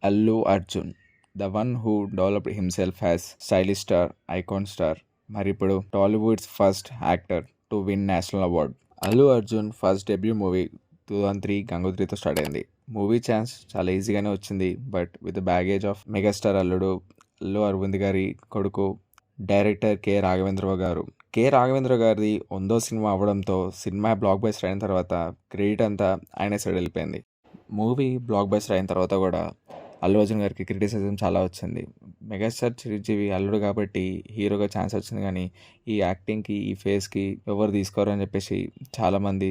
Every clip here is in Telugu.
Allu Arjun, the one who developed himself as stylish star, icon star, మరి ఇప్పుడు Tollywood's first actor to win national award. Allu Arjun first debut movie 2003 గంగోత్రితో స్టార్ట్ అయింది. మూవీ ఛాన్స్ చాలా ఈజీగానే వచ్చింది. But with baggage of megastar Allu Aravind గారి కొడుకు డైరెక్టర్ కె రాఘవేంద్ర గారిది 100వ సినిమా అవ్వడంతో సినిమా బ్లాక్ బస్టర్ అయిన తర్వాత క్రెడిట్ అంతా ఆయన సైడ్ వెళ్ళిపోయింది. మూవీ బ్లాక్ బస్టర్ అయిన తర్వాత కూడా అల్లు అర్జున్ గారికి క్రిటిసిజం చాలా వచ్చింది. మెగాస్టార్ చిరంజీవి అల్లుడు కాబట్టి హీరోగా ఛాన్స్ వచ్చింది, కానీ ఈ యాక్టింగ్కి ఈ ఫేస్కి ఎవరు తీసుకోరు అని చెప్పేసి చాలామంది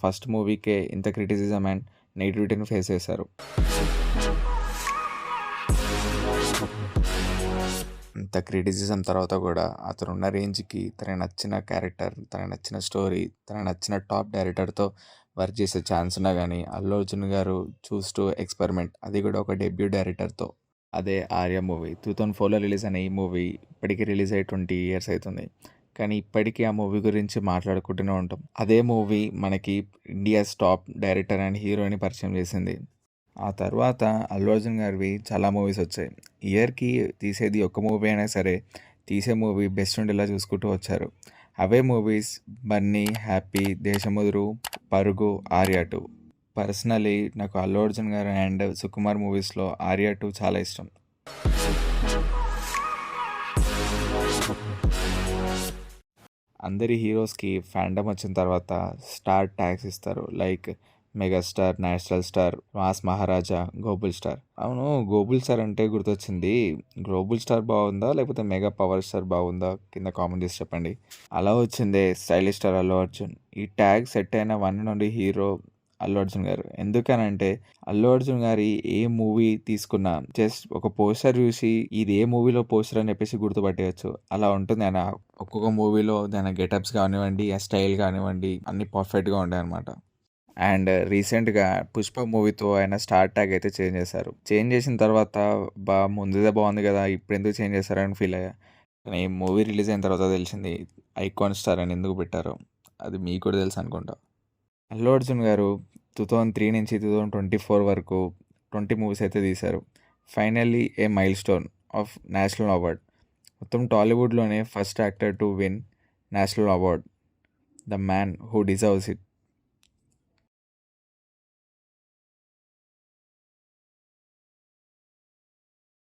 ఫస్ట్ మూవీకే ఇంత క్రిటిసిజం అండ్ నెగిటివిటీని ఫేస్ చేశారు. ఇంత క్రిటిసిజం తర్వాత కూడా అతను ఉన్న రేంజ్కి తనకు నచ్చిన క్యారెక్టర్, తనకు నచ్చిన స్టోరీ, తనకు నచ్చిన టాప్ డైరెక్టర్తో వర్క్ చేసే ఛాన్స్ ఉన్నా కానీ అల్లు అర్జున్ గారు చూస్ టు ఎక్స్పెరిమెంట్, అది కూడా ఒక డెబ్యూ డైరెక్టర్తో. అదే ఆర్య మూవీ 2004లో రిలీజ్ అయిన ఈ మూవీ ఇప్పటికీ రిలీజ్ అయ్యి 20 years అవుతుంది. కానీ ఇప్పటికీ ఆ మూవీ గురించి మాట్లాడుకుంటూనే ఉంటాం. అదే మూవీ మనకి ఇండియాస్ టాప్ డైరెక్టర్ అండ్ హీరోని పరిచయం చేసింది. ఆ తర్వాత అల్లు అర్జున్ గారివి చాలా మూవీస్ వచ్చాయి. ఇయర్కి తీసేది ఒక్క మూవీ అయినా సరే తీసే మూవీ బెస్ట్ ఉండేలా చూసుకుంటూ వచ్చారు. అవే మూవీస్ బన్నీ, హ్యాపీ, దేశముదురు, పరుగు, ఆర్య 2. పర్సనలీ నాకు అల్లు అర్జున్ గారు అండ్ సుకుమార్ మూవీస్లో ఆర్య 2 చాలా ఇష్టం. అందరి హీరోస్కి ఫ్యాండమ్ వచ్చిన తర్వాత స్టార్ ట్యాగ్స్ ఇస్తారు. Like megastar, national star, mass Maharaja, global star. అవును, గ్లోబల్ స్టార్ అంటే గుర్తొచ్చింది. గ్లోబల్ స్టార్ బాగుందా లేకపోతే మెగా పవర్ స్టార్ బాగుందా? కింద కామెంట్ చేసి చెప్పండి. అలా వచ్చిందే స్టైలిష్ స్టార్ అల్లు అర్జున్. ఈ ట్యాగ్ సెట్ అయిన one and only hero Allu Arjun గారు. ఎందుకనంటే అల్లు అర్జున్ గారి ఏ మూవీ తీసుకున్నా జస్ట్ ఒక పోస్టర్ చూసి ఇది ఏ మూవీలో పోస్టర్ అని చెప్పేసి గుర్తుపట్టేయచ్చు. అలా ఉంటుంది ఆయన ఒక్కొక్క మూవీలో దాని గెటప్స్ కానివ్వండి, ఆ స్టైల్ కానివ్వండి, అన్ని పర్ఫెక్ట్గా ఉంటాయి అనమాట. అండ్ రీసెంట్గా పుష్ప మూవీతో ఆయన స్టార్ ట్యాగ్ అయితే చేంజ్ చేశారు. చేంజ్ చేసిన తర్వాత ముందుదే బాగుంది కదా, ఇప్పుడు ఎందుకు చేంజ్ చేశారని ఫీల్ అయ్యా. కానీ మూవీ రిలీజ్ అయిన తర్వాత తెలిసింది ఐకాన్ స్టార్ అని ఎందుకు పెట్టారో. అది మీకు కూడా తెలుసు అనుకుంటా. అల్లు అర్జున్ గారు 2003 నుంచి 2024 వరకు 20 మూవీస్ అయితే తీశారు. Finally a milestone of national award. మొత్తం టాలీవుడ్లోనే first actor to win national award. The man who deserves it.